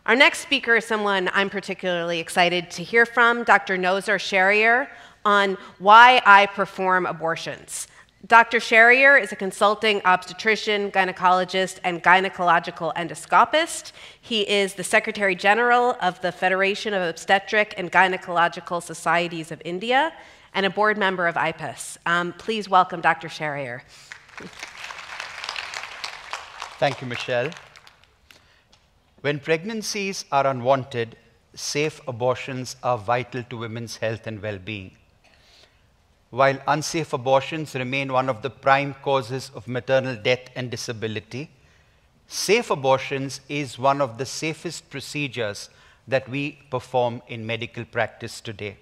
Our next speaker is someone I'm particularly excited to hear from, Dr. Nozer Sheriar, on why I perform abortions. Dr. Sheriar is a consulting obstetrician, gynecologist, and gynecological endoscopist. He is the Secretary General of the Federation of Obstetric and Gynecological Societies of India and a board member of Ipas. Please welcome Dr. Sheriar. Thank you, Michelle. When pregnancies are unwanted, safe abortions are vital to women's health and well-being. While unsafe abortions remain one of the prime causes of maternal death and disability, safe abortions is one of the safest procedures that we perform in medical practice today.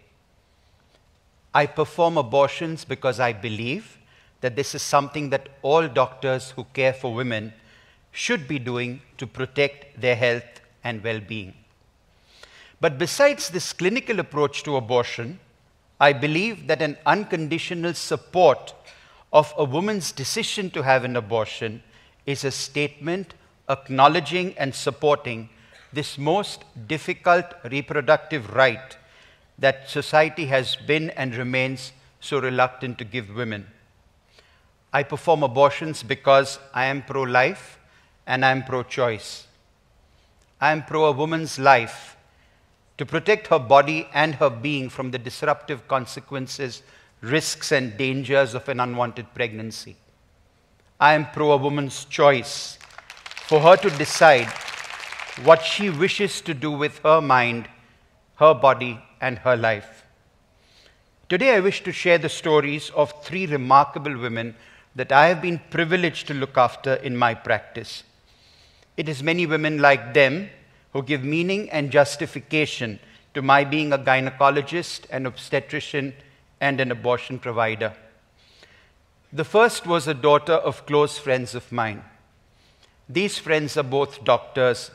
I perform abortions because I believe that this is something that all doctors who care for women should be doing to protect their health and well-being. But besides this clinical approach to abortion, I believe that an unconditional support of a woman's decision to have an abortion is a statement acknowledging and supporting this most difficult reproductive right that society has been and remains so reluctant to give women. I perform abortions because I am pro-life and I am pro-choice. I am pro a woman's life to protect her body and her being from the disruptive consequences, risks, and dangers of an unwanted pregnancy. I am pro a woman's choice for her to decide what she wishes to do with her mind, her body, and her life. Today, I wish to share the stories of three remarkable women that I have been privileged to look after in my practice. It is many women like them who give meaning and justification to my being a gynecologist, an obstetrician, and an abortion provider. The first was a daughter of close friends of mine. These friends are both doctors,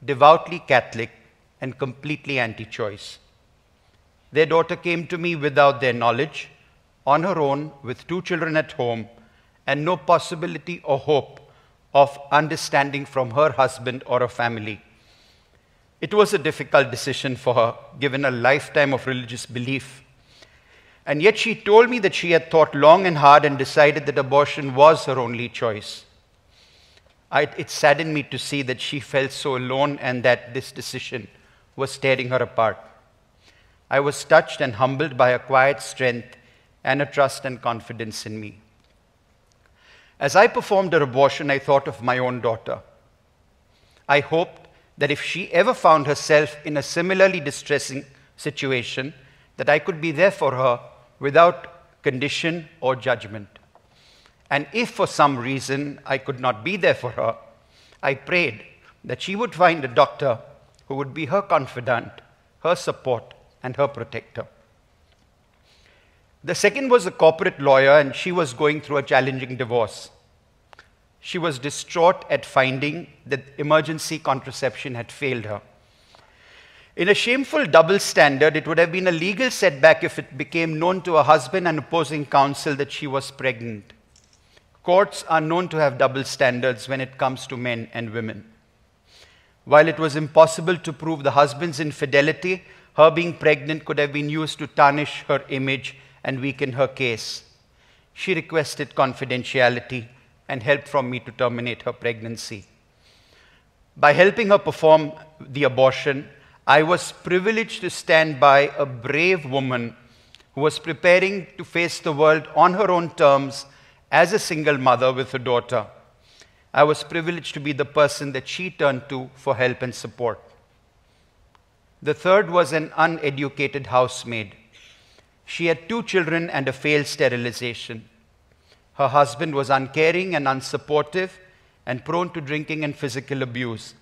devoutly Catholic, and completely anti-choice. Their daughter came to me without their knowledge, on her own, with 2 children at home, and no possibility or hope of understanding from her husband or her family. It was a difficult decision for her, given a lifetime of religious belief. And yet she told me that she had thought long and hard and decided that abortion was her only choice. It saddened me to see that she felt so alone and that this decision was tearing her apart. I was touched and humbled by her quiet strength and her trust and confidence in me. As I performed her abortion, I thought of my own daughter. I hoped that if she ever found herself in a similarly distressing situation, that I could be there for her without condition or judgment. And if for some reason I could not be there for her, I prayed that she would find a doctor who would be her confidant, her support, and her protector. The second was a corporate lawyer, and she was going through a challenging divorce. She was distraught at finding that emergency contraception had failed her. In a shameful double standard, it would have been a legal setback if it became known to her husband and opposing counsel that she was pregnant. Courts are known to have double standards when it comes to men and women. While it was impossible to prove the husband's infidelity, her being pregnant could have been used to tarnish her image and weaken her case. She requested confidentiality and help from me to terminate her pregnancy. By helping her perform the abortion, I was privileged to stand by a brave woman who was preparing to face the world on her own terms as a single mother with a daughter. I was privileged to be the person that she turned to for help and support. The third was an uneducated housemaid. She had 2 children and a failed sterilization. Her husband was uncaring and unsupportive and prone to drinking and physical abuse.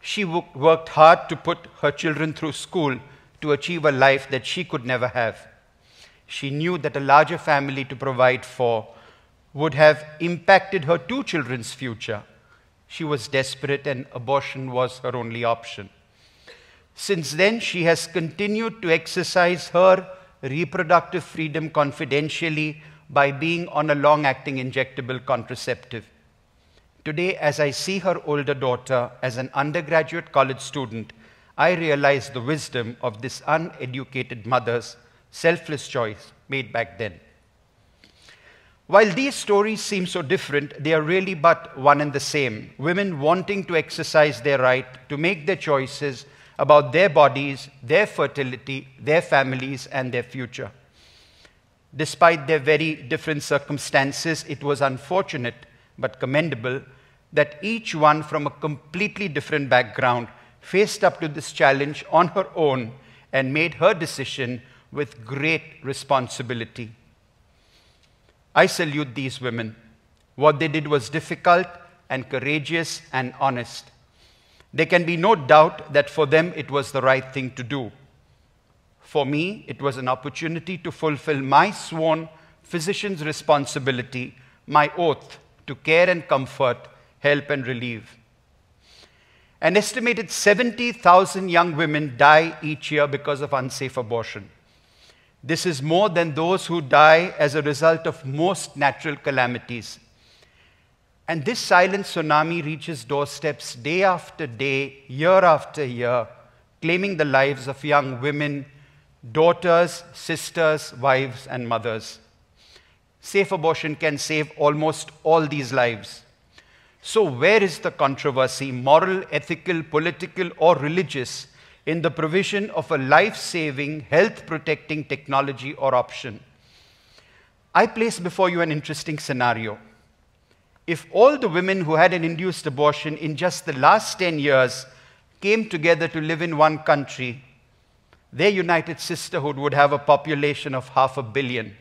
She worked hard to put her children through school to achieve a life that she could never have. She knew that a larger family to provide for would have impacted her 2 children's future. She was desperate and abortion was her only option. Since then, she has continued to exercise her reproductive freedom confidentially by being on a long-acting injectable contraceptive. Today, as I see her older daughter as an undergraduate college student, I realize the wisdom of this uneducated mother's selfless choice made back then. While these stories seem so different, they are really but one and the same. Women wanting to exercise their right to make their choices about their bodies, their fertility, their families, and their future. Despite their very different circumstances, it was unfortunate but commendable that each one from a completely different background faced up to this challenge on her own and made her decision with great responsibility. I salute these women. What they did was difficult and courageous and honest. There can be no doubt that for them it was the right thing to do. For me, it was an opportunity to fulfill my sworn physician's responsibility, my oath to care and comfort, help and relieve. An estimated 70,000 young women die each year because of unsafe abortion. This is more than those who die as a result of most natural calamities. And this silent tsunami reaches doorsteps day after day, year after year, claiming the lives of young women, daughters, sisters, wives, and mothers. Safe abortion can save almost all these lives. So where is the controversy, moral, ethical, political, or religious, in the provision of a life-saving, health-protecting technology or option? I place before you an interesting scenario. If all the women who had an induced abortion in just the last 10 years came together to live in one country, their united sisterhood would have a population of 500 million.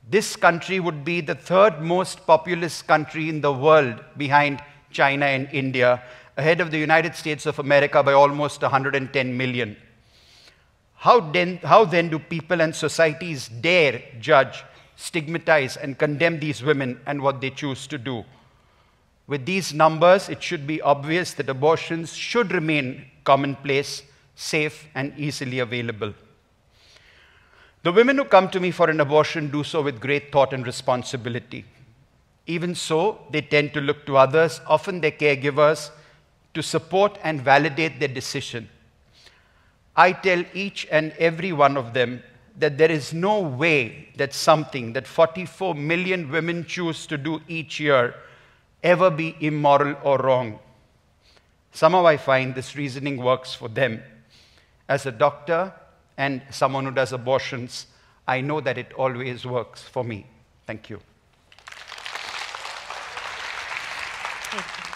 This country would be the third most populous country in the world behind China and India, ahead of the United States of America by almost 110 million. How then do people and societies dare judge, stigmatize, and condemn these women and what they choose to do? With these numbers, it should be obvious that abortions should remain commonplace, safe, and easily available. The women who come to me for an abortion do so with great thought and responsibility. Even so, they tend to look to others, often their caregivers, to support and validate their decision. I tell each and every one of them that there is no way that something that 44 million women choose to do each year ever be immoral or wrong. Somehow I find this reasoning works for them. As a doctor and someone who does abortions, I know that it always works for me. Thank you. Thank you.